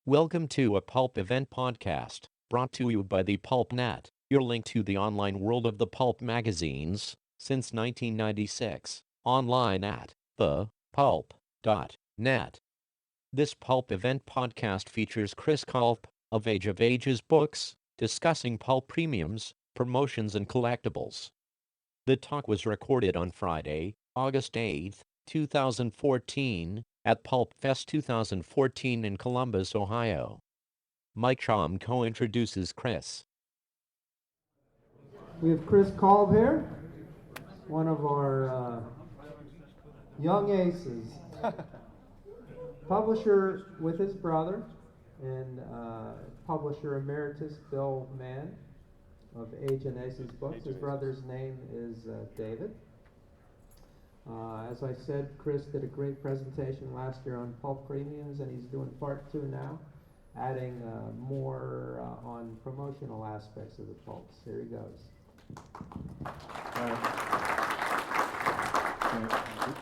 Welcome to a Pulp Event podcast, brought to you by the Pulp Net, your link to the online world of the pulp magazines, since 1996, online at thepulp.net. This Pulp Event podcast features Chris Kalb of Age of Ages Books, discussing pulp premiums, promotions, and collectibles. The talk was recorded on Friday, August 8th, 2014, at PulpFest 2014 in Columbus, Ohio. Mike Chomko introduces Chris. We have Chris Kalb here, one of our young aces. Publisher with his brother and publisher emeritus Bill Mann of Age and Aces Books. His brother's name is David. As I said, Chris did a great presentation last year on Pulp Premiums, and he's doing part 2 now, adding more on promotional aspects of the pulps. Here he goes.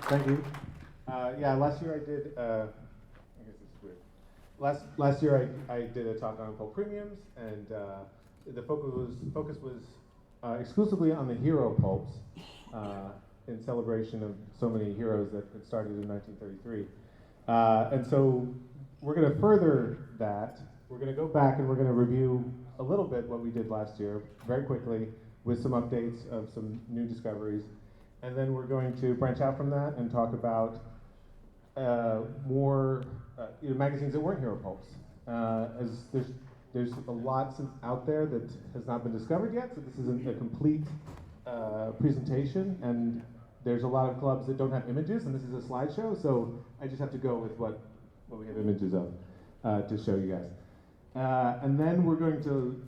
Thank you. Last year I did, I guess this is weird. Last year I did a talk on Pulp Premiums, and the focus was exclusively on the hero pulps, in celebration of so many heroes that had started in 1933. And so we're going to further that. We're going to go back and we're going to review a little bit what we did last year, very quickly, with some updates of some new discoveries. And then we're going to branch out from that and talk about more magazines that weren't hero pulps. As there's a lot out there that has not been discovered yet, so this isn't a complete presentation, and there's a lot of clubs that don't have images, and this is a slideshow, so I just have to go with what we have images of to show you guys. And then we're going to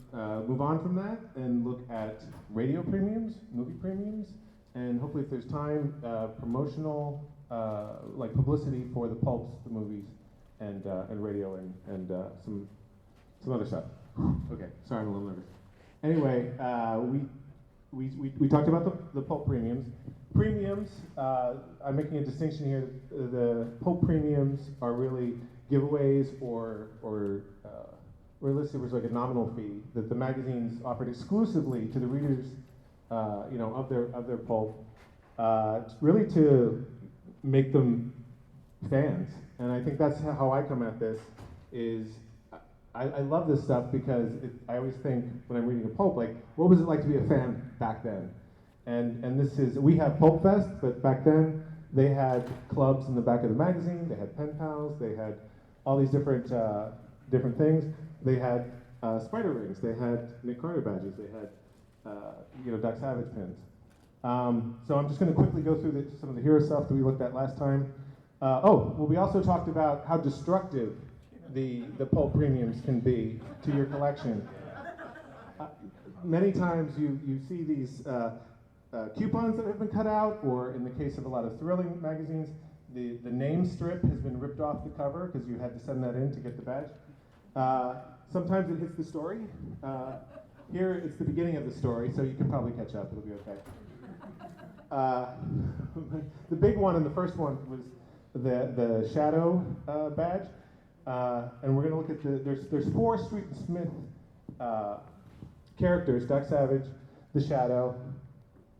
move on from that and look at radio premiums, movie premiums, and hopefully if there's time, promotional, like publicity for the pulps, the movies, and radio, and some other stuff. Okay, sorry, I'm a little nervous. Anyway, we talked about the pulp premiums. Premiums, I'm making a distinction here. The pulp premiums are really giveaways or let's say it was like a nominal fee that the magazines offered exclusively to the readers, of their pulp, really to make them fans. And I think that's how I come at this. Is I love this stuff because I always think when I'm reading a pulp, like, what was it like to be a fan back then? And we have PulpFest, but back then they had clubs in the back of the magazine. They had pen pals. They had all these different things. They had spider rings. They had Nick Carter badges. They had Doc Savage pins. So I'm just going to quickly go through some of the hero stuff that we looked at last time. We also talked about how destructive the pulp premiums can be to your collection. Many times you see these coupons that have been cut out, or in the case of a lot of thrilling magazines, the name strip has been ripped off the cover because you had to send that in to get the badge. Sometimes it hits the story. Here it's the beginning of the story, so you can probably catch up. It'll be okay. The big one and the first one was the Shadow badge. And we're going to look at there's 4 Street and Smith characters: Doc Savage, the Shadow,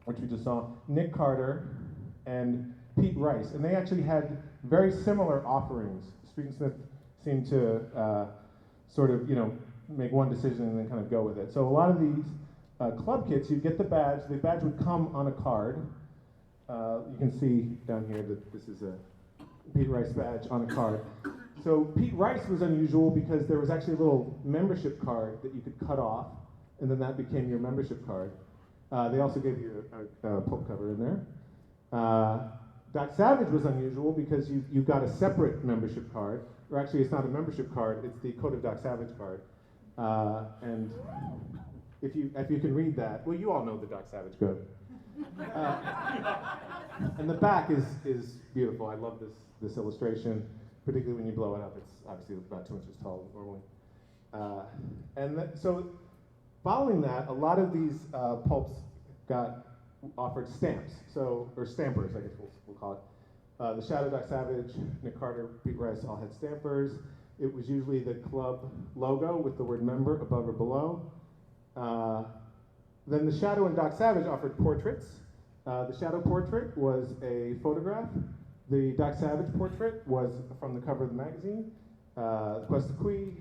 which we just saw, Nick Carter, and Pete Rice. And they actually had very similar offerings. Street and Smith seemed to make one decision and then kind of go with it. So a lot of these club kits, you get the badge. The badge would come on a card. You can see down here that this is a Pete Rice badge on a card. So Pete Rice was unusual because there was actually a little membership card that you could cut off, and then that became your membership card. They also gave you a pulp cover in there. Doc Savage was unusual because you got a separate membership card, or actually it's not a membership card, it's the Code of Doc Savage card. And if you can read that, well, you all know the Doc Savage code. And the back is beautiful. I love this illustration, particularly when you blow it up. It's obviously about 2 inches tall normally. So following that, a lot of these pulps got offered stamps, or stampers, I guess we'll call it. The Shadow, Doc Savage, Nick Carter, Pete Rice all had stampers. It was usually the club logo with the word member above or below. Then the Shadow and Doc Savage offered portraits. The Shadow portrait was a photograph. The Doc Savage portrait was from the cover of the magazine, Quest of Qui,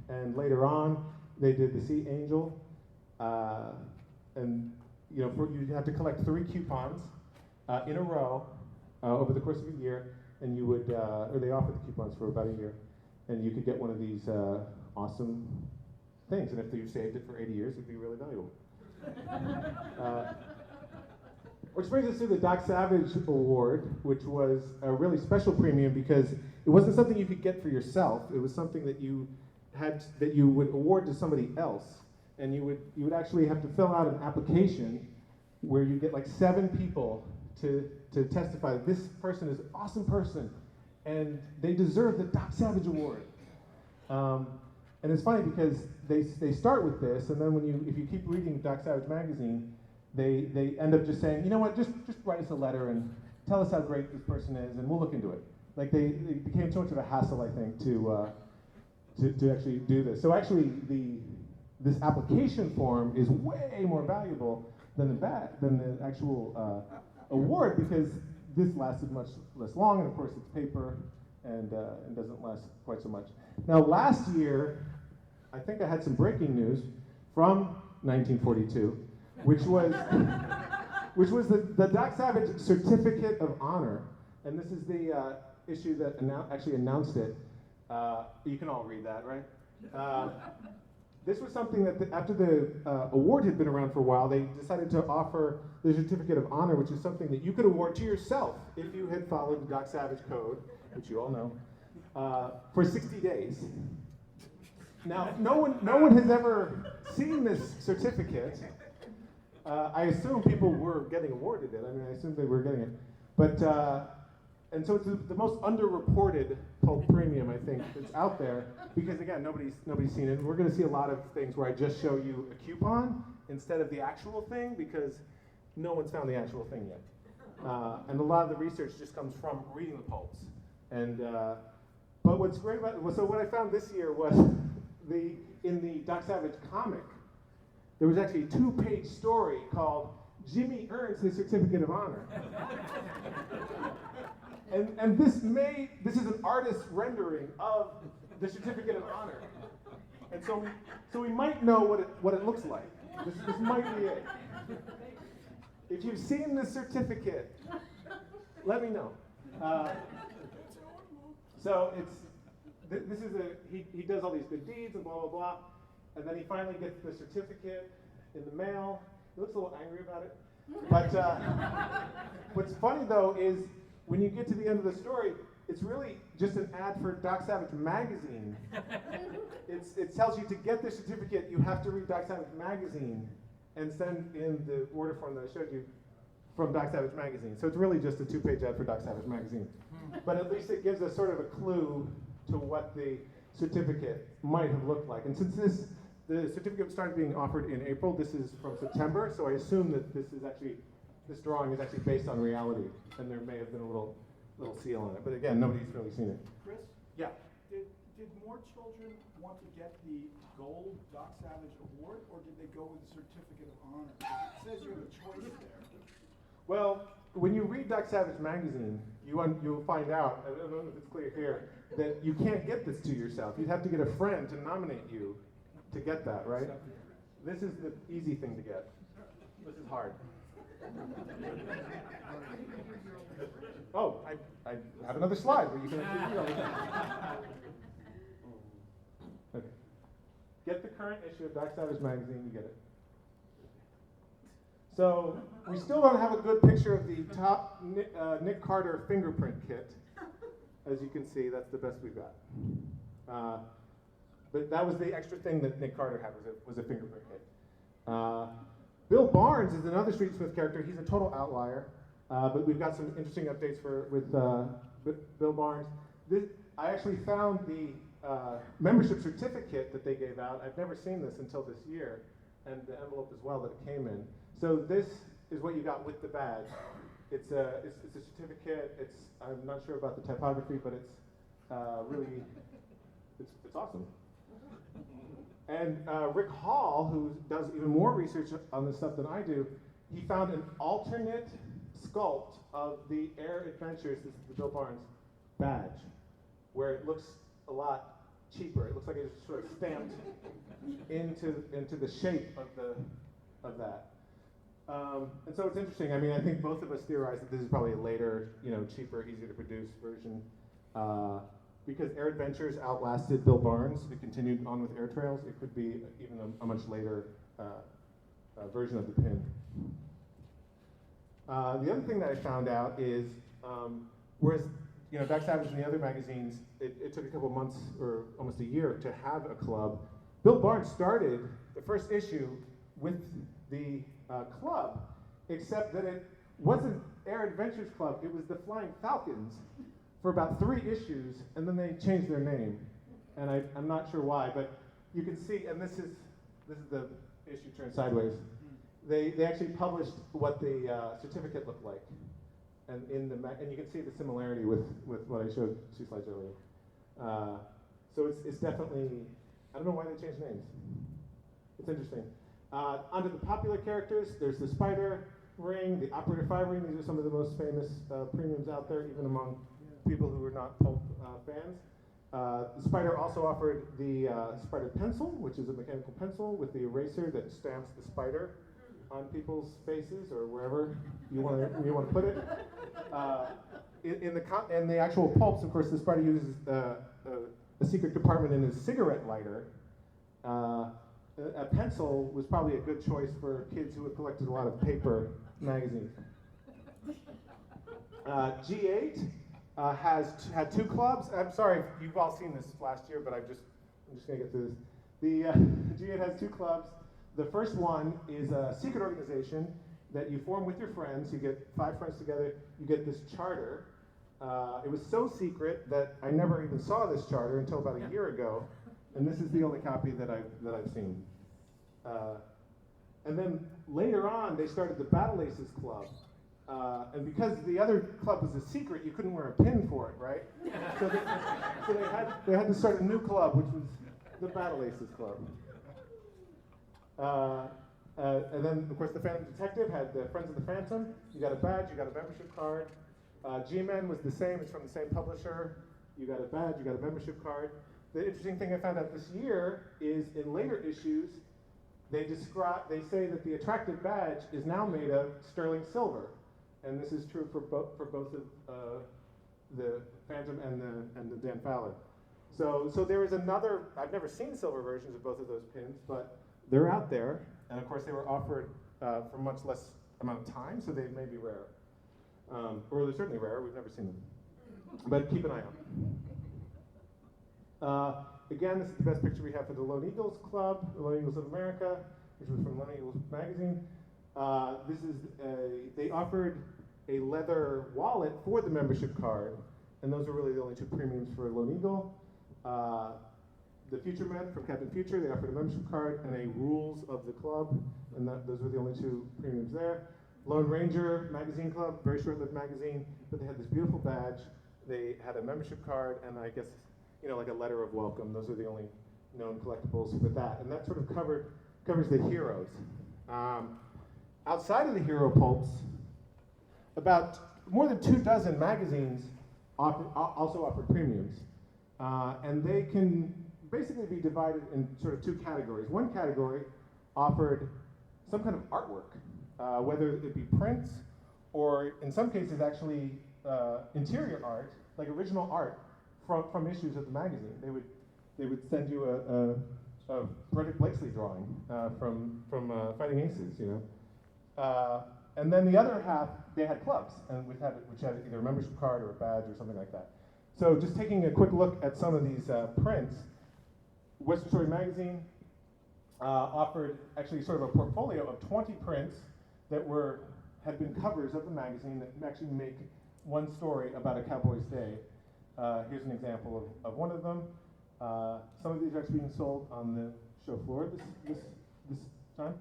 and later on they did the Sea Angel. And you had to collect 3 coupons in a row over the course of a year, and you would, or they offered the coupons for about a year, and you could get one of these awesome things. And if you saved it for 80 years, it'd be really valuable. Which brings us to the Doc Savage Award, which was a really special premium because it wasn't something you could get for yourself. It was something that you would award to somebody else, and you would actually have to fill out an application where you get like 7 people to testify that this person is an awesome person, and they deserve the Doc Savage Award. And it's funny because they start with this, and then if you keep reading Doc Savage magazine, they end up just saying, you know what, just write us a letter and tell us how great this person is, and we'll look into it. Like it became too much of a hassle, I think, to actually do this. So actually, this application form is way more valuable than the actual award, because this lasted much less long, and of course it's paper and doesn't last quite so much. Now last year, I think I had some breaking news from 1942, which was the Doc Savage Certificate of Honor, and this is the issue that actually announced it. You can all read that, right? This was something that after the award had been around for a while, they decided to offer the Certificate of Honor, which is something that you could award to yourself if you had followed the Doc Savage Code, which you all know, for 60 days. Now, no one has ever seen this certificate. I assume people were getting awarded it. I mean, I assume they were getting it. But, and so it's the most underreported Pulp Premium, I think, that's out there, because again, nobody's seen it. We're gonna see a lot of things where I just show you a coupon instead of the actual thing, because no one's found the actual thing yet. And a lot of the research just comes from reading the pulps. And, but what's great about it, so what I found this year was in the Doc Savage comic, there was actually a 2-page story called Jimmy Earns His Certificate of Honor. And this is an artist's rendering of the Certificate of Honor. And so we might know what it looks like. This might be it. If you've seen this certificate, let me know. So this is he does all these good deeds and blah, blah, blah. And then he finally gets the certificate in the mail. He looks a little angry about it. But what's funny, though, is when you get to the end of the story, it's really just an ad for Doc Savage magazine. It tells you to get the certificate, you have to read Doc Savage magazine and send in the order form that I showed you from Doc Savage magazine. So it's really just a 2-page ad for Doc Savage magazine. But at least it gives us sort of a clue to what the certificate might have looked like. And since the certificate started being offered in April, this is from September, so I assume that this drawing is actually based on reality, and there may have been a little seal on it. But again, nobody's really seen it. Chris? Yeah. Did more children want to get the gold Doc Savage Award, or did they go with the Certificate of Honor? It says you have a choice there. Well, when you read Doc Savage magazine, you'll find out, I don't know if it's clear here, that you can't get this to yourself. You'd have to get a friend to nominate you to get that, right? This is the easy thing to get. This is hard. Oh, I have another slide where you can actually read all this. Okay. Get the current issue of Doc Savage magazine, you get it. So we still don't have a good picture of the top Nick Carter fingerprint kit. As you can see, that's the best we've got. But that was the extra thing that Nick Carter had, was a fingerprint kit. Bill Barnes is another Street Smith character. He's a total outlier. But we've got some interesting updates with Bill Barnes. I actually found the membership certificate that they gave out. I've never seen this until this year, and the envelope as well that it came in. So this is what you got with the badge. It's a certificate. I'm not sure about the typography, but it's It's awesome. And Rick Hall, who does even more research on this stuff than I do, he found an alternate sculpt of the Air Adventures, this is the Bill Barnes badge, where it looks a lot cheaper. It looks like it's sort of stamped into the shape of that. And so it's interesting. I mean, I think both of us theorize that this is probably a later, cheaper, easier to produce version. Because Air Adventures outlasted Bill Barnes, it continued on with Air Trails. It could be even a much later version of the pin. The other thing that I found out is, whereas Doc Savage and the other magazines, it took a couple months or almost a year to have a club. Bill Barnes started the first issue with the club, except that it wasn't Air Adventures Club, it was the Flying Falcons for about 3 issues, and then they changed their name. And I'm not sure why, but you can see, and this is the issue turned sideways. They actually published what the certificate looked like. And and you can see the similarity with what I showed 2 slides earlier. So it's definitely, I don't know why they changed names. It's interesting. Onto the popular characters, there's the Spider ring, the Operator 5 ring. These are some of the most famous premiums out there, even among people who are not Pulp fans. The Spider also offered the Spider pencil, which is a mechanical pencil with the eraser that stamps the spider on people's faces or wherever you want to put it. In the actual pulps, of course, the Spider uses a secret compartment in his cigarette lighter. A pencil was probably a good choice for kids who had collected a lot of paper magazines. G8 had 2 clubs. I'm sorry if you've all seen this last year, but I'm just going to get through this. The G8 has 2 clubs. The first one is a secret organization that you form with your friends. You get 5 friends together. You get this charter. It was so secret that I never even saw this charter until about a year ago, and this is the only copy that I've seen. And then later on, they started the Battle Aces Club. And because the other club was a secret, you couldn't wear a pin for it, right? So they had to start a new club, which was the Battle Aces Club. And then, of course, the Phantom Detective had the Friends of the Phantom. You got a badge, you got a membership card. G-Men was the same, it's from the same publisher. You got a badge, you got a membership card. The interesting thing I found out this year is in later issues, they say that the attractive badge is now made of sterling silver. And this is true for both of the Phantom and the Dan Fowler. So there is another, I've never seen silver versions of both of those pins, but they're out there. And of course they were offered for much less amount of time, so they may be rare. Or they're certainly rare, we've never seen them. But keep an eye out. Again, this is the best picture we have for the Lone Eagles Club, the Lone Eagles of America, which was from Lone Eagles magazine. They offered a leather wallet for the membership card, and those are really the only 2 premiums for Lone Eagle. The Future Men from Captain Future, they offered a membership card and a Rules of the Club, and those were the only 2 premiums there. Lone Ranger Magazine Club, very short-lived magazine, but they had this beautiful badge. They had a membership card, and I guess, like a letter of welcome. Those are the only known collectibles with that, and that sort of covers the heroes. Outside of the hero pulps, about more than 24 magazines also offer premiums. And they can basically be divided in sort of 2 categories. One category offered some kind of artwork, whether it be prints or in some cases actually interior art, like original art from issues of the magazine. They would send you a Frederick Blakesley drawing from Fighting Aces, and then the other half, they had clubs, and which had either a membership card or a badge or something like that. So just taking a quick look at some of these prints, Western Story Magazine offered actually sort of a portfolio of 20 prints that had been covers of the magazine that actually make one story about a cowboy's day. Here's an example of one of them. Some of these are actually being sold on the show floor this time.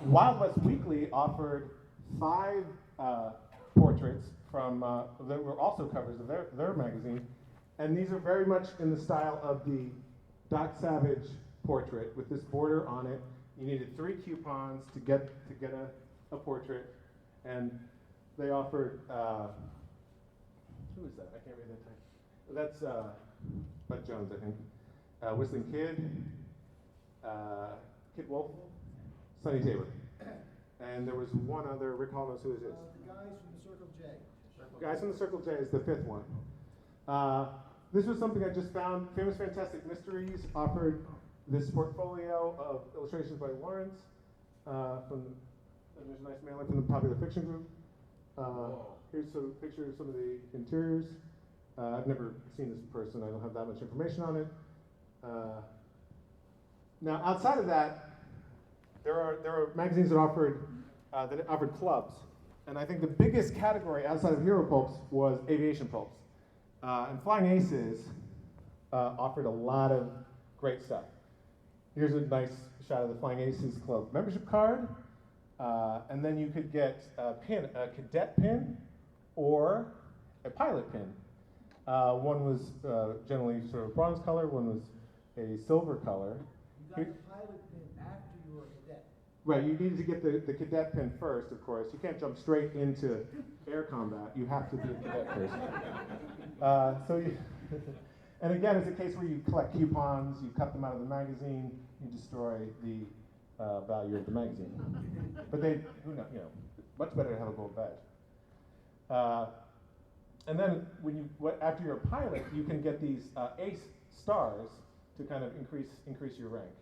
Wild West Weekly offered 5 portraits from that were also covers of their magazine, And these are very much in the style of the Doc Savage portrait with this border on it. You needed 3 coupons to get a portrait, and they offered, who is that? I can't read that title. That's Bud Jones, I think. Whistling Kid, Kid Wolf, Sonny Tabor. And there was one other, Rick Hall knows who it is. The guys from the Circle J. Guys from the Circle J is the 5th one. This was something I just found. Famous Fantastic Mysteries offered this portfolio of illustrations by Lawrence and there's a nice mailer from the Popular Fiction Group. Here's a picture of some of the interiors. I've never seen this in person. I don't have that much information on it. Now, outside of that, there are magazines that offered clubs, and I think the biggest category outside of hero pulps was aviation pulps. And Flying Aces offered a lot of great stuff. Here's a nice shot of the Flying Aces Club membership card, and then you could get a cadet pin or a pilot pin. One was generally sort of bronze color, one was a silver color. You got the pilot pin after you were a cadet. Right, you needed to get the cadet pin first, of course. You can't jump straight into air combat. You have to be a cadet first. And again, it's a case where you collect coupons, you cut them out of the magazine, you destroy the value of the magazine. But much better to have a gold badge. And then after you're a pilot, you can get these ace stars to kind of increase your rank.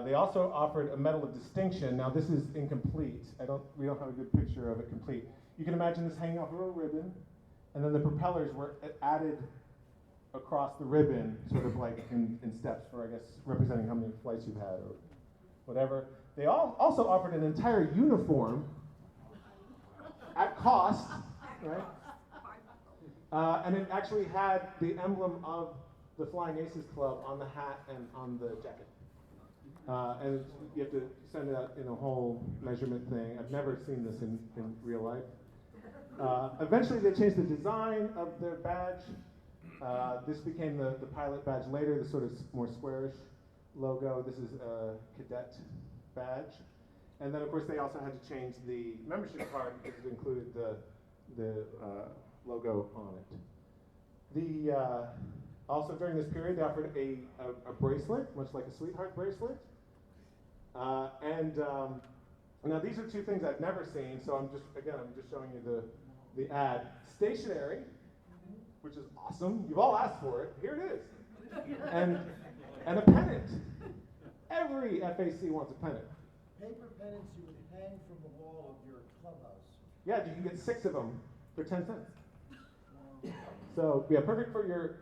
They also offered a Medal of Distinction. Now this is incomplete. We don't have a good picture of it complete. You can imagine this hanging off of a ribbon, and then the propellers were added across the ribbon, sort of like in steps for, I guess, representing how many flights you've had or whatever. They also offered an entire uniform at cost, right? And it actually had the emblem of the Flying Aces Club on the hat and on the jacket. And you have to send it out in a whole measurement thing. I've never seen this in real life. Eventually they changed the design of their badge. This became the pilot badge later, the sort of more squarish logo. This is a cadet badge. And then of course they also had to change the membership card because it included the logo on it. Also during this period, they offered a bracelet, much like a sweetheart bracelet. Now these are two things I've never seen, so I'm just showing you the ad. Stationery, which is awesome. You've all asked for it. Here it is. And a pennant. Every FAC wants a pennant. Paper pennants you would hang from the wall of your clubhouse. Yeah, you can get 6 of them for 10 cents. So yeah, perfect for your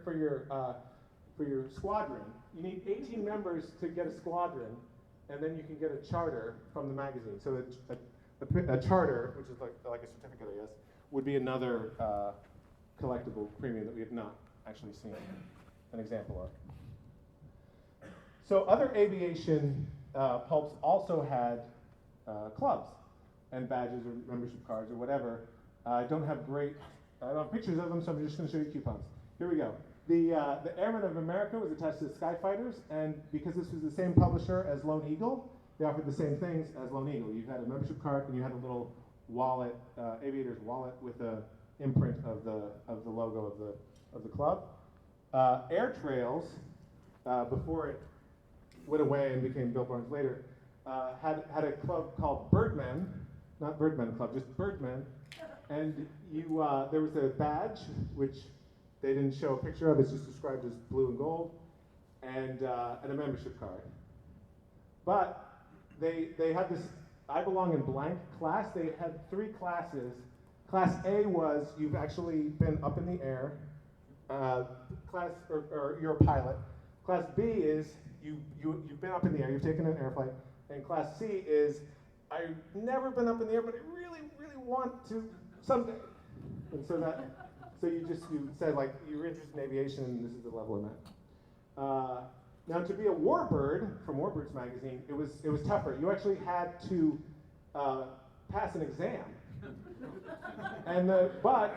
squadron. You need 18 members to get a squadron, and then you can get a charter from the magazine. So a charter, which is like a certificate, I guess, would be another collectible premium that we have not actually seen an example of. So other aviation pulps also had clubs and badges or membership cards or whatever. I don't have pictures of them, so I'm just going to show you coupons. Here we go. The Airmen of America was attached to the Skyfighters, and because this was the same publisher as Lone Eagle, they offered the same things as Lone Eagle. You had a membership card, and you had a little wallet, aviator's wallet, with a imprint of the logo of the club. Air Trails, before it went away and became Bill Barnes later, had a club called Birdmen, not Birdmen Club, just Birdmen. And there was a badge, which they didn't show a picture of. It's just described as blue and gold, and a membership card. But they had this I belong in blank class. They had 3 classes. Class A was you've actually been up in the air. Or you're a pilot. Class B is you've been up in the air. You've taken an air flight. And class C is I've never been up in the air, but I really, really want to someday. And so you said like you're interested in aviation, and this is the level I'm at. Now to be a warbird from Warbirds magazine, it was tougher. You actually had to pass an exam, but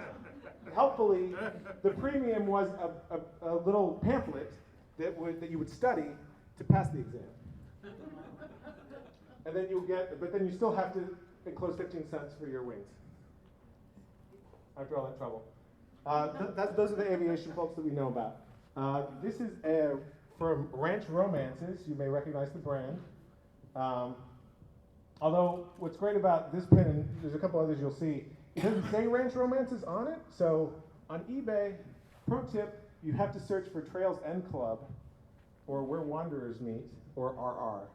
helpfully, the premium was a little pamphlet that you would study to pass the exam. And then but then you still have to enclose 15 cents for your wings. After all that trouble. Those are the aviation folks that we know about. This is from Ranch Romances. You may recognize the brand. Although, what's great about this pin, and there's a couple others you'll see, it doesn't say Ranch Romances on it. So on eBay, pro tip, you have to search for Trails End Club, or Where Wanderers Meet, or RR.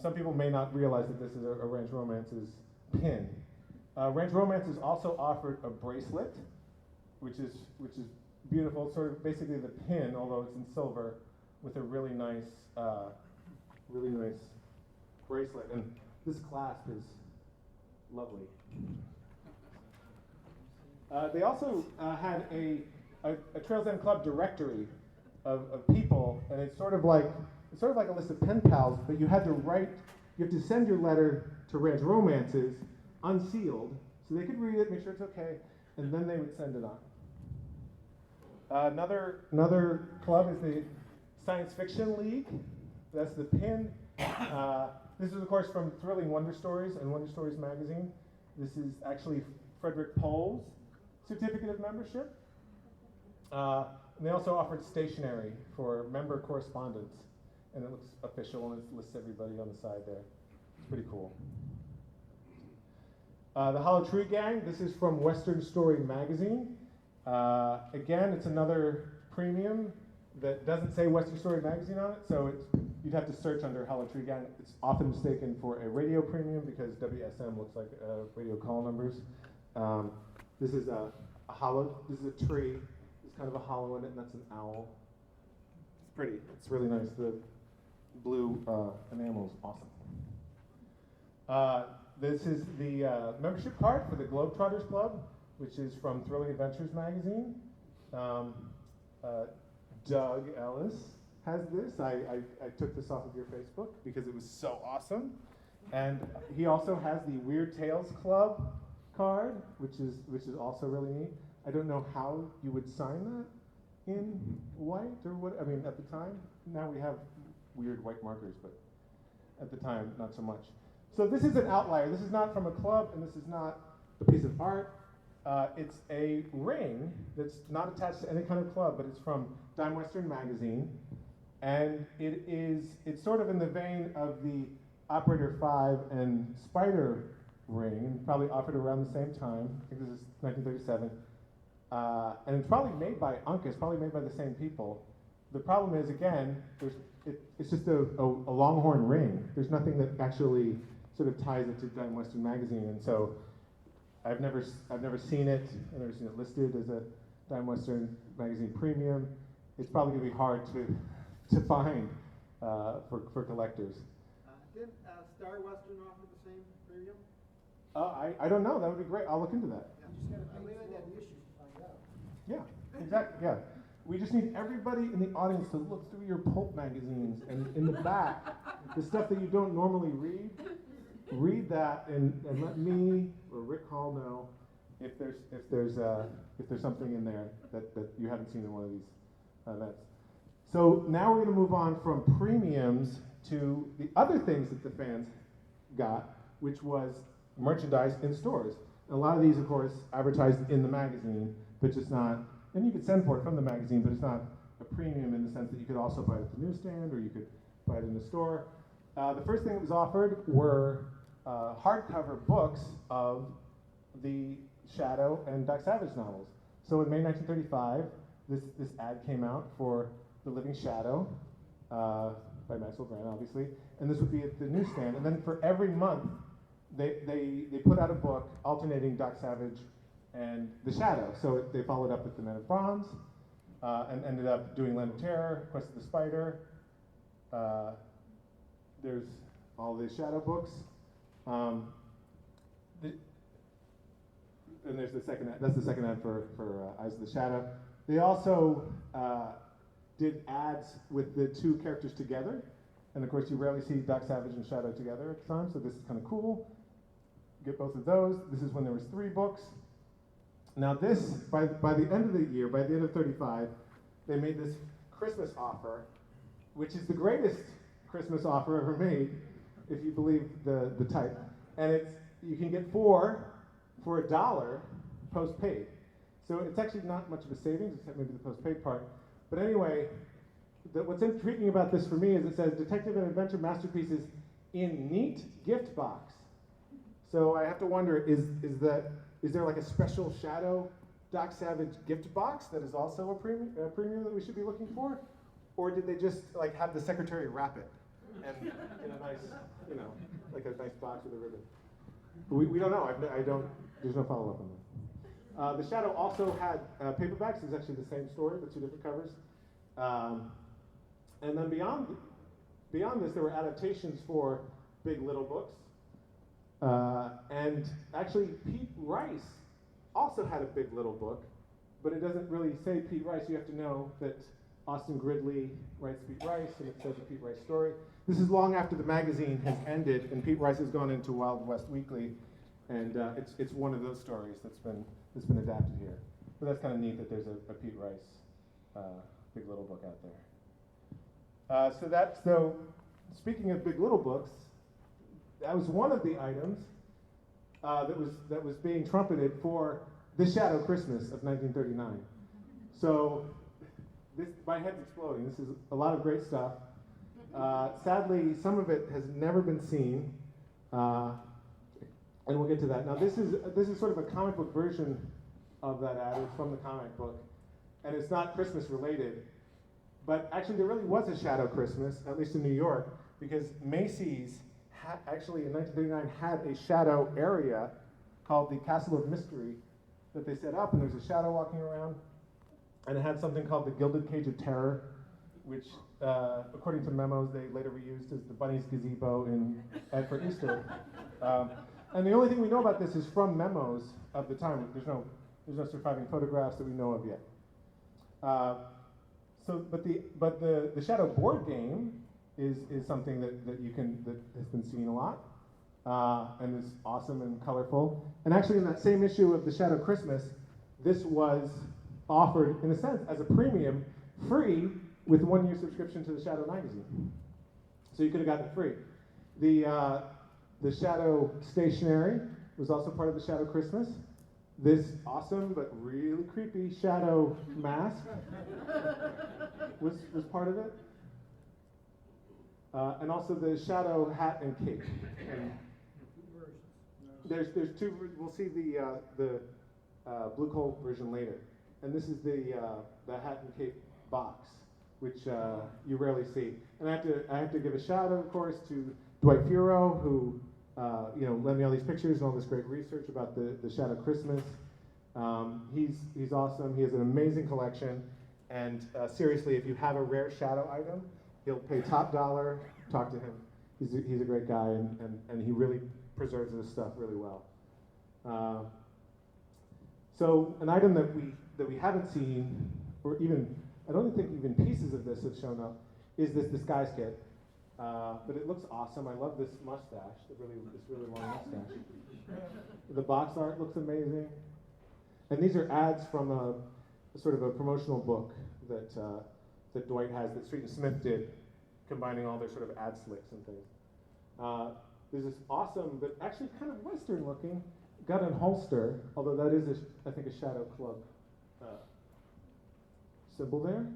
Some people may not realize that this is a Ranch Romances pin. Ranch Romances also offered a bracelet, which is beautiful, sort of basically the pin, although it's in silver, with a really nice bracelet. And this clasp is lovely. They also had a Trails End Club directory of people, and it's sort of like a list of pen pals, but you have to send your letter to Ranch Romances unsealed, so they could read it, make sure it's okay, and then they would send it on. Another club is the Science Fiction League. That's the pin. This is, of course, from Thrilling Wonder Stories and Wonder Stories magazine. This is actually Frederick Pohl's certificate of membership. And they also offered stationery for member correspondence, and it looks official, and it lists everybody on the side there. It's pretty cool. The Hollow Tree Gang, this is from Western Story magazine. Again, it's another premium that doesn't say Western Story magazine on it, so you'd have to search under Hollow Tree Gang. It's often mistaken for a radio premium because WSM looks like radio call numbers. This is a tree. There's kind of a hollow in it, and that's an owl. It's pretty. It's really nice. The blue enamel is awesome. This is the membership card for the Globetrotters Club, which is from Thrilling Adventures magazine. Doug Ellis has this. I took this off of your Facebook because it was so awesome. And he also has the Weird Tales Club card, which is also really neat. I don't know how you would sign that in white or what. I mean, at the time, now we have weird white markers, but at the time, not so much. So this is an outlier. This is not from a club, and this is not a piece of art. It's a ring that's not attached to any kind of club, but it's from Dime Western magazine, and it's sort of in the vein of the Operator 5 and Spider ring, and probably offered around the same time. I think this is 1937. And it's probably made by Uncas, probably made by the same people. The problem is, again, it's just a longhorn ring. There's nothing that actually sort of ties it to Dime Western magazine, and so I've never seen it. I've never seen it listed as a Dime Western magazine premium. It's probably going to be hard to find for collectors. Didn't Star Western offer the same premium? I don't know. That would be great. I'll look into that. You just got to have the issues to find out. Yeah, exactly. Yeah, we just need everybody in the audience to look through your pulp magazines, and in the back, the stuff that you don't normally read that, and let me or Rick Hall know if there's something in there that you haven't seen in one of these events. So now we're going to move on from premiums to the other things that the fans got, which was merchandise in stores. And a lot of these, of course, advertised in the magazine, but just not, and you could send for it from the magazine, but it's not a premium in the sense that you could also buy it at the newsstand or you could buy it in the store. The first thing that was offered were hardcover books of the Shadow and Doc Savage novels. So in May 1935, this ad came out for The Living Shadow by Maxwell Grant, obviously, and this would be at the newsstand. And then for every month, they put out a book alternating Doc Savage and The Shadow. So they followed up with The Men of Bronze and ended up doing Land of Terror, Quest of the Spider. There's all the Shadow books. And there's the second ad. That's the second ad for Eyes of the Shadow. They also did ads with the two characters together. And of course, you rarely see Doc Savage and Shadow together at the time, so this is kind of cool. Get both of those. This is when there was 3 books. Now this, by the end of the year, by the end of 35, they made this Christmas offer, which is the greatest Christmas offer ever made, if you believe the type. And it's, you can get 4 for $1 post-paid. So it's actually not much of a savings, except maybe the post-paid part. But anyway, what's intriguing about this for me is it says Detective and Adventure Masterpieces in neat gift box. So I have to wonder, is there like a special Shadow Doc Savage gift box that is also a premium that we should be looking for? Or did they just like have the secretary wrap it and in a nice, you know, like a nice box with a ribbon? We don't know. I don't. There's no follow-up on that. The Shadow also had paperbacks. It's actually the same story, but 2 different covers. And then beyond this, there were adaptations for Big Little books. And actually, Pete Rice also had a Big Little book, but it doesn't really say Pete Rice. You have to know that Austin Gridley writes Pete Rice, and it says a Pete Rice story. This is long after the magazine has ended, and Pete Rice has gone into Wild West Weekly, and it's one of those stories that's been adapted here. But that's kind of neat that there's a Pete Rice Big Little book out there. So speaking of Big Little books, that was one of the items that was being trumpeted for The Shadow Christmas of 1939. So my head's exploding. This is a lot of great stuff. Sadly, some of it has never been seen, and we'll get to that. Now, this is sort of a comic book version of that ad. It's from the comic book, and it's not Christmas related. But actually, there really was a Shadow Christmas, at least in New York, because Macy's actually in 1939 had a shadow area called the Castle of Mystery that they set up, and there's a shadow walking around, and it had something called the Gilded Cage of Terror, which, according to memos, they later reused as the Bunny's Gazebo in Ed for Easter. And the only thing we know about this is from memos of the time. There's no surviving photographs that we know of yet. But the Shadow board game is something that has been seen a lot, and is awesome and colorful. And actually, in that same issue of the Shadow Christmas, this was offered, in a sense, as a premium, free, with 1-year subscription to the Shadow magazine. So you could have gotten it free. The Shadow stationery was also part of the Shadow Christmas. This awesome but really creepy Shadow mask was part of it. And also the Shadow hat and cape. And there's 2. We'll see the blue coal version later. And this is the hat and cape box, which you rarely see. And I have to give a shout out, of course, to Dwight Furo, who lent me all these pictures and all this great research about the Shadow Christmas. He's awesome. He has an amazing collection. And seriously, if you have a rare Shadow item, he'll pay top dollar. Talk to him. He's a great guy, and he really preserves this stuff really well. So an item that we haven't seen, or even I don't think even pieces of this have shown up, is this disguise kit. But it looks awesome. I love this mustache, this really long mustache. The box art looks amazing. And these are ads from a sort of a promotional book that Dwight has, that Street and Smith did, combining all their sort of ad slicks and things. There's this awesome, but actually kind of Western looking, gun and holster, although that is, I think, a Shadow Club symbol there.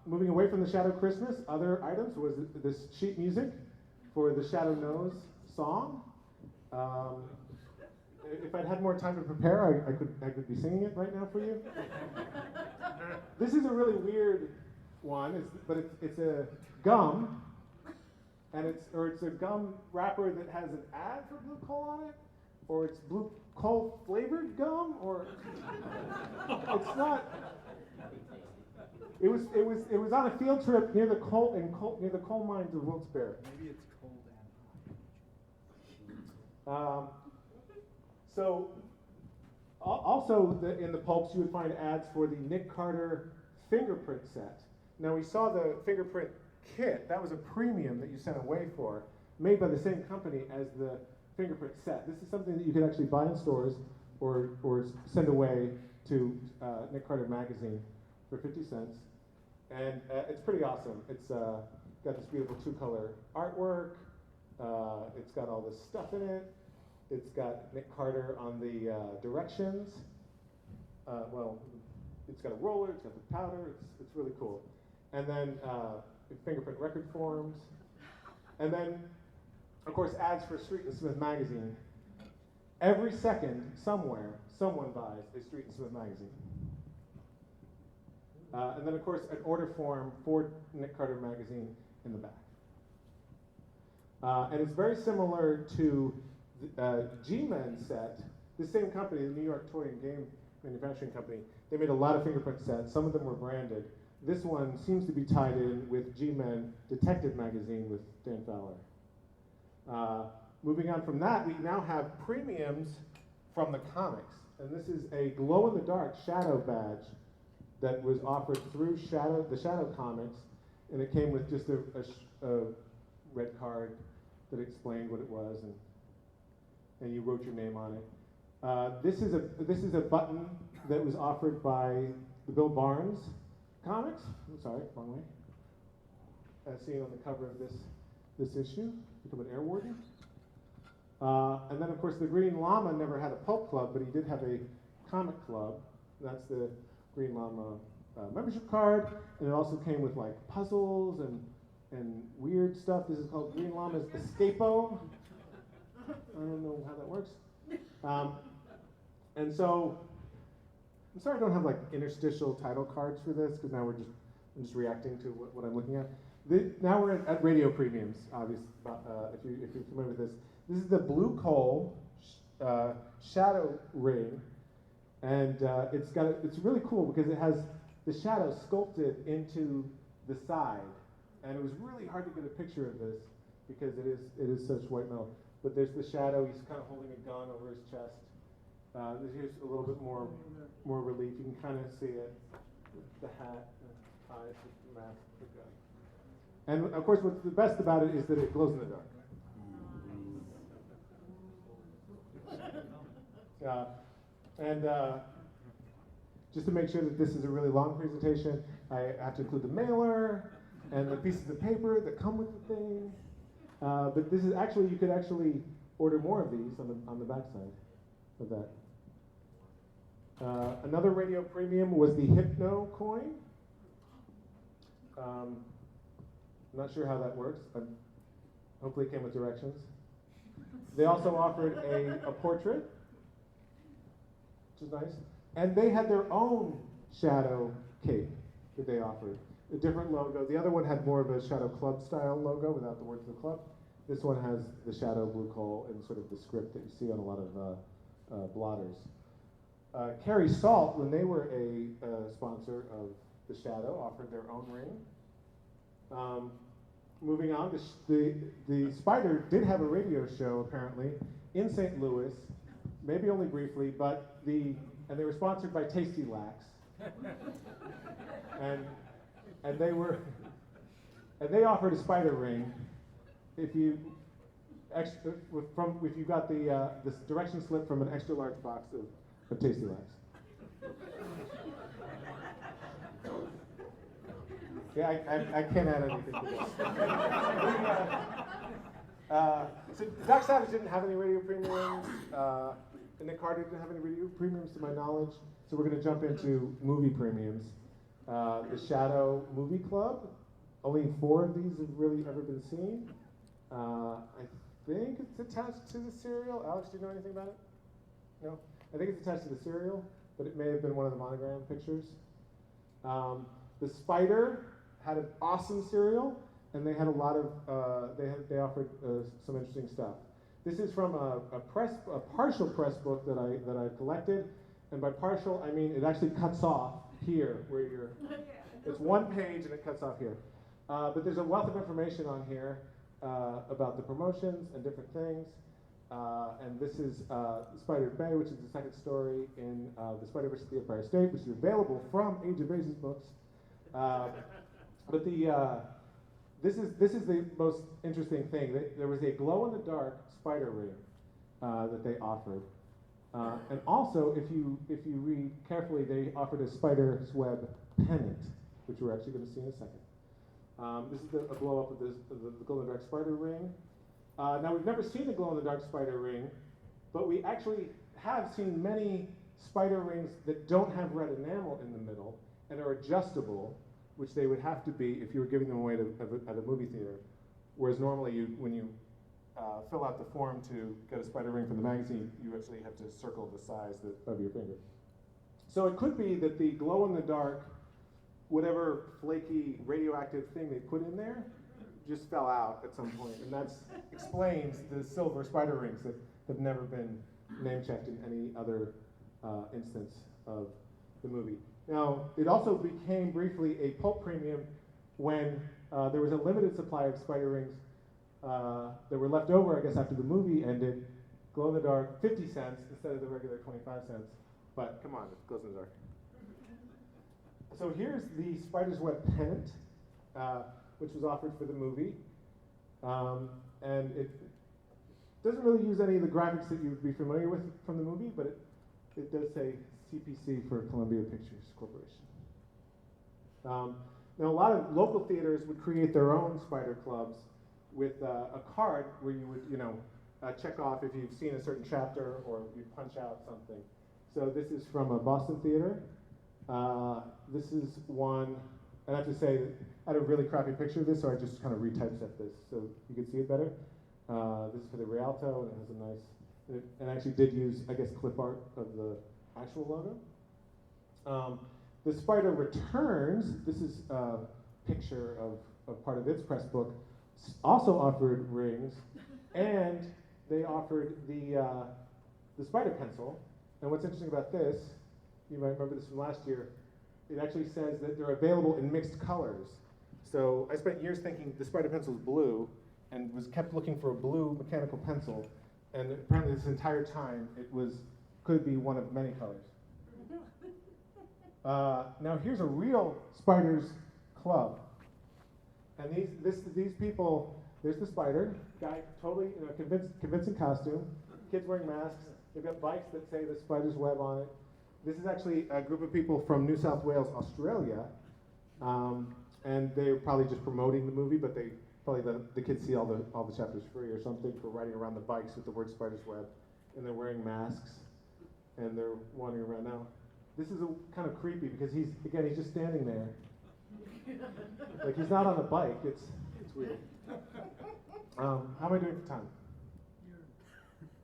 Moving away from the Shadow Christmas, other items was this sheet music for the Shadow Knows song. If I'd had more time to prepare, I could be singing it right now for you. This is a really weird one, but it's a gum, and it's a gum wrapper that has an ad for blue coal on it, or it's blue coal flavored gum, or it's not. It was on a field trip near the coal mines of Wilkes-Barre. Maybe it's cold and hot. So, also in the pulps, you would find ads for the Nick Carter fingerprint set. Now, we saw the fingerprint kit. That was a premium that you sent away for, made by the same company as the fingerprint set. This is something that you could actually buy in stores or send away to Nick Carter magazine for 50 cents. And it's pretty awesome. It's got this beautiful two-color artwork. It's got all this stuff in it. It's got Nick Carter on the directions. Well, it's got a roller, it's got the powder, it's really cool. And then fingerprint record forms. And then, of course, ads for Street and Smith magazine. Every second, somewhere, someone buys a Street and Smith magazine. And then, of course, an order form for Nick Carter magazine in the back. And it's very similar to the G-Men set. The same company, the New York Toy and Game Manufacturing Company, they made a lot of fingerprint sets. Some of them were branded. This one seems to be tied in with G-Men Detective magazine with Dan Fowler. Moving on from that, we now have premiums from the comics. And this is a glow-in-the-dark shadow badge that was offered through the Shadow Comics, and it came with just a red card that explained what it was, and you wrote your name on it. This is a button that was offered by the Bill Barnes comics. I'm sorry, wrong way. As seen on the cover of this issue, become an air warden. And then, of course, the Green Llama never had a pulp club, but he did have a comic club. That's the Green Llama membership card, and it also came with like puzzles and weird stuff. This is called Green Llama's Escapo. I don't know how that works. And so, I'm sorry I don't have like interstitial title cards for this, because now I'm just reacting to what I'm looking at. Now we're at radio premiums, obviously, if you're familiar with this. This is the Blue Coal shadow ring, and it's really cool because it has the shadow sculpted into the side, and it was really hard to get a picture of this because it is such white metal. But there's the shadow. He's kind of holding a gun over his chest. Here's a little bit more relief. You can kind of see it, the hat, the eyes, the mask, the gun. And of course, what's the best about it is that it glows in the dark. Just to make sure that this is a really long presentation, I have to include the mailer and the pieces of paper that come with the thing. But this is actually, you could actually order more of these on the back side of that. Another radio premium was the Hypno coin. I'm not sure how that works. Hopefully it came with directions. They also offered a portrait, which is nice. And they had their own shadow cape that they offered, a different logo. The other one had more of a Shadow Club style logo without the words of the club. This one has the Shadow Blue Coal and sort of the script that you see on a lot of blotters. Carrie Salt, when they were a sponsor of the Shadow, offered their own ring. Moving on, the Spider did have a radio show apparently in St. Louis, maybe only briefly, but and they were sponsored by Tasty Lax, and they offered a Spider ring if you got this direction slip from an extra large box of Tasty Lax. Yeah, I can't add anything to this. So Doc Savage didn't have any radio premiums, and Nick Carter didn't have any radio premiums to my knowledge. So we're going to jump into movie premiums. The Shadow Movie Club. Only 4 of these have really ever been seen. I think it's attached to the serial. Alex, do you know anything about it? No? I think it's attached to the serial, but it may have been one of the monogram pictures. The Spider had an awesome serial, and they had a lot of, they offered some interesting stuff. This is from a partial press book that I collected, and by partial I mean it actually cuts off here where it's one page and it cuts off here. But there's a wealth of information on here about the promotions and different things. And this is Spider Bay, which is the second story in the Spider-Verse of the Empire State, which is available from Age of Aces books. But this is the most interesting thing. There was a glow-in-the-dark spider ring that they offered. And also, if you read carefully, they offered a spider's web pennant, which we're actually going to see in a second. This is a blow up of the glow-in-the-dark spider ring. Now, we've never seen a glow-in-the-dark spider ring, but we actually have seen many spider rings that don't have red enamel in the middle and are adjustable, which they would have to be if you were giving them away at a movie theater. Whereas normally, when you fill out the form to get a spider ring from the magazine, you actually have to circle the size of your finger. So it could be that the glow-in-the-dark, whatever flaky radioactive thing they put in there, just fell out at some point, and that explains the silver spider rings that have never been name-checked in any other instance of the movie. Now, it also became briefly a pulp premium when there was a limited supply of spider rings that were left over, I guess, after the movie ended. Glow in the dark, 50 cents instead of the regular 25 cents. But come on, it glows in the dark. So here's the spider's web pennant, which was offered for the movie. And it doesn't really use any of the graphics that you would be familiar with from the movie, but it does say CPC for Columbia Pictures Corporation. Now, a lot of local theaters would create their own spider clubs with a card where you would, check off if you've seen a certain chapter or you punch out something. So this is from a Boston theater. This is one, and I have to say that I had a really crappy picture of this, so I just kind of retypeset this so you can see it better. This is for the Rialto, and it has a nice, and I actually did use, I guess, clip art of the actual logo. The Spider Returns, this is a picture of part of its press book, also offered rings, and they offered the spider pencil. And what's interesting about this, you might remember this from last year, it actually says that they're available in mixed colors. So I spent years thinking the spider pencil is blue, and kept looking for a blue mechanical pencil, and apparently this entire time it could be one of many colors. Now here's a real spiders club. And these people, there's the spider, guy totally convincing costume, kids wearing masks, they've got bikes that say the spider's web on it. This is actually a group of people from New South Wales, Australia, and they're probably just promoting the movie, but they probably the kids see all the chapters free or something for riding around the bikes with the word spider's web, and they're wearing masks, and they're wandering around. Now, this is kind of creepy because he's just standing there. Like he's not on a bike. It's weird. How am I doing for time?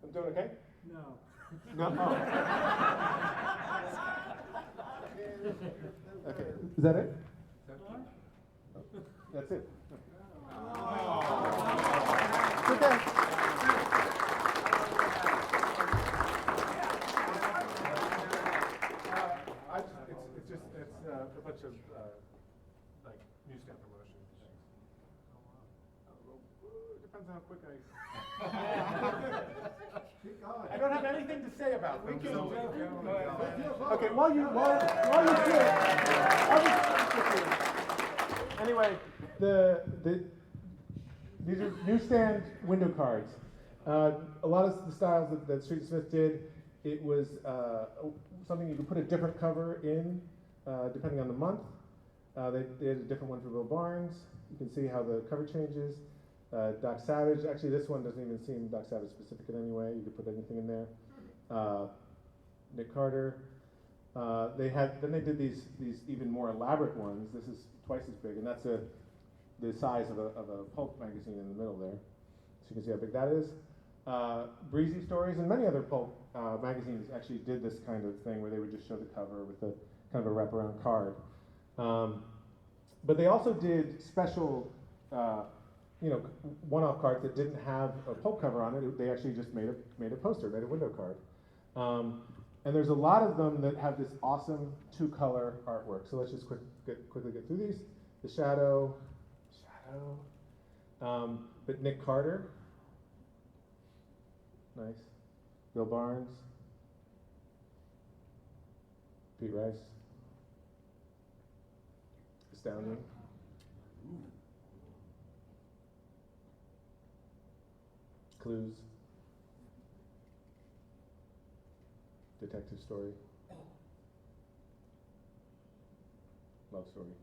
I'm doing okay? No. No. Oh. Okay. Is that it? That's it. Okay. It's a bunch of like newsstand promotion things. Depends on how quick I don't have anything to say about them. Okay, while you do. Anyway, these are newsstand window cards. A lot of the styles that Street Smith did, it was something you could put a different cover in depending on the month. They did a different one for Bill Barnes. You can see how the cover changes. Doc Savage, actually this one doesn't even seem Doc Savage specific in any way. You could put anything in there. Nick Carter. Then they did these even more elaborate ones. This is twice as big, and that's the size of a pulp magazine in the middle there. So you can see how big that is. Breezy Stories and many other pulp magazines actually did this kind of thing where they would just show the cover with a kind of a wraparound card. But they also did special, one-off cards that didn't have a pulp cover on it. They actually just made a poster, made a window card. And there's a lot of them that have this awesome two-color artwork. So let's just quickly get through these. The Shadow. But Nick Carter. Nice. Bill Barnes. Pete Rice. Astounding. Clues. detective story. Love story.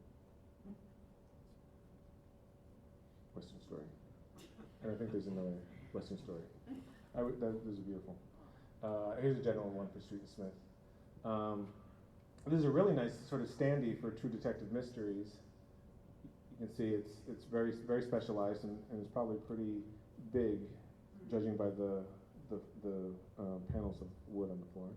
Western story. And I think there's another Western story. Those are beautiful. Here's a general one for Street and Smith. This is a really nice sort of standee for true detective mysteries. You can see it's very very specialized and it's probably pretty big, judging by the panels of wood on the floor.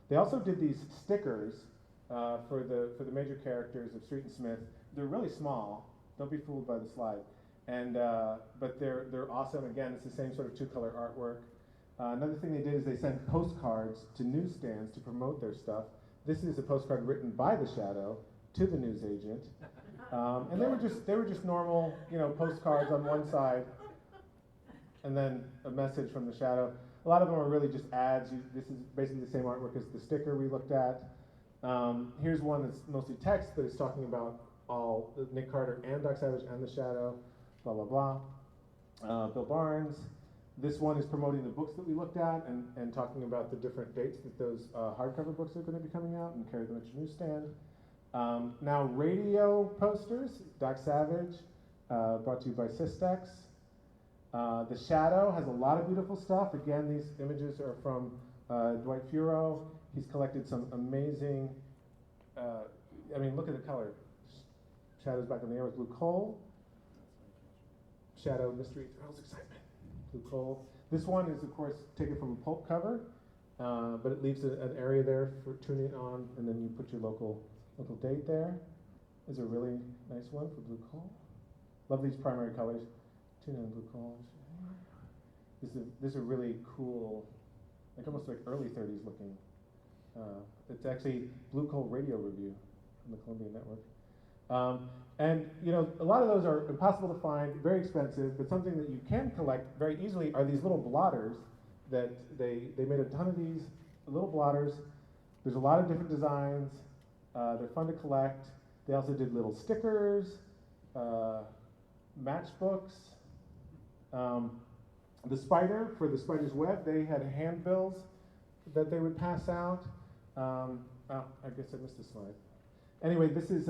They also did these stickers for the major characters of Street and Smith. They're really small. Don't be fooled by the slide. And but they're awesome. Again, it's the same sort of two-color artwork. Another thing they did is they sent postcards to newsstands to promote their stuff. This is a postcard written by the Shadow to the news agent, and they were just normal, postcards on one side, and then a message from the Shadow. A lot of them are really just ads. This is basically the same artwork as the sticker we looked at. Here's one that's mostly text, but it's talking about all Nick Carter and Doc Savage and the Shadow. Blah blah blah. Bill Barnes. This one is promoting the books that we looked at and talking about the different dates that those hardcover books are going to be coming out and carry them at your newsstand. Now radio posters, Doc Savage, brought to you by Systex. The Shadow has a lot of beautiful stuff. Again, these images are from Dwight Furo. He's collected some amazing, look at the color. Shadow's back on the air with blue coal. Shadow, mystery, thrills, excitement. Blue coal. This one is, of course, taken from a pulp cover, but it leaves an area there for tuning it on, and then you put your local date there. There's a really nice one for blue coal. Love these primary colors. Tune in blue coal. This is a really cool, almost like early 30s looking. It's actually Blue Coal Radio Review from the Columbia Network. And a lot of those are impossible to find, very expensive, but something that you can collect very easily are these little blotters that they made a ton of these little blotters. There's a lot of different designs. They're fun to collect. They also did little stickers, matchbooks. The Spider, for the Spider's Web, they had handbills that they would pass out. I guess I missed a slide. Anyway, this is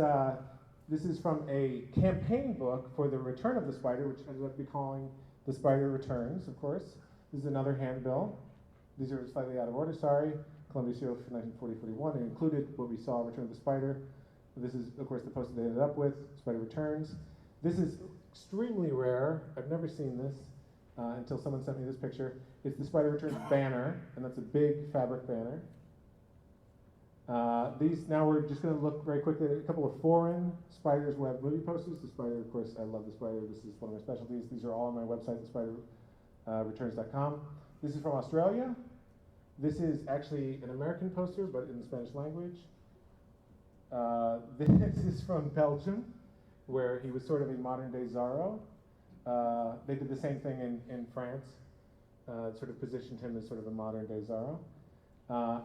from a campaign book for the Return of the Spider, which ended up becoming The Spider Returns, of course. This is another handbill. These are slightly out of order, sorry. Columbia serial for 1940-41. It included what we saw, Return of the Spider. This is, of course, the poster they ended up with, Spider Returns. This is extremely rare. I've never seen this until someone sent me this picture. It's the Spider Returns banner, and that's a big fabric banner. Now we're just going to look very quickly at a couple of foreign Spider's Web movie posters. The Spider, of course, I love the Spider. This is one of my specialties. These are all on my website, thespiderreturns.com. This is from Australia. This is actually an American poster, but in the Spanish language. This is from Belgium, where he was sort of a modern-day Zorro. They did the same thing in France. Sort of positioned him as sort of a modern-day Zorro.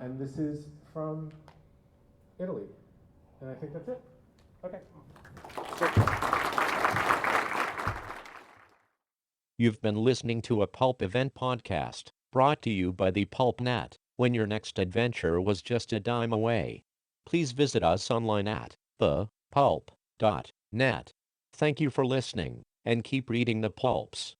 And this is from Italy. And I think that's it. Okay. You've been listening to a Pulp Event podcast, brought to you by the Pulp Net. When your next adventure was just a dime away. Please visit us online at thepulp.net. Thank you for listening, and keep reading the pulps.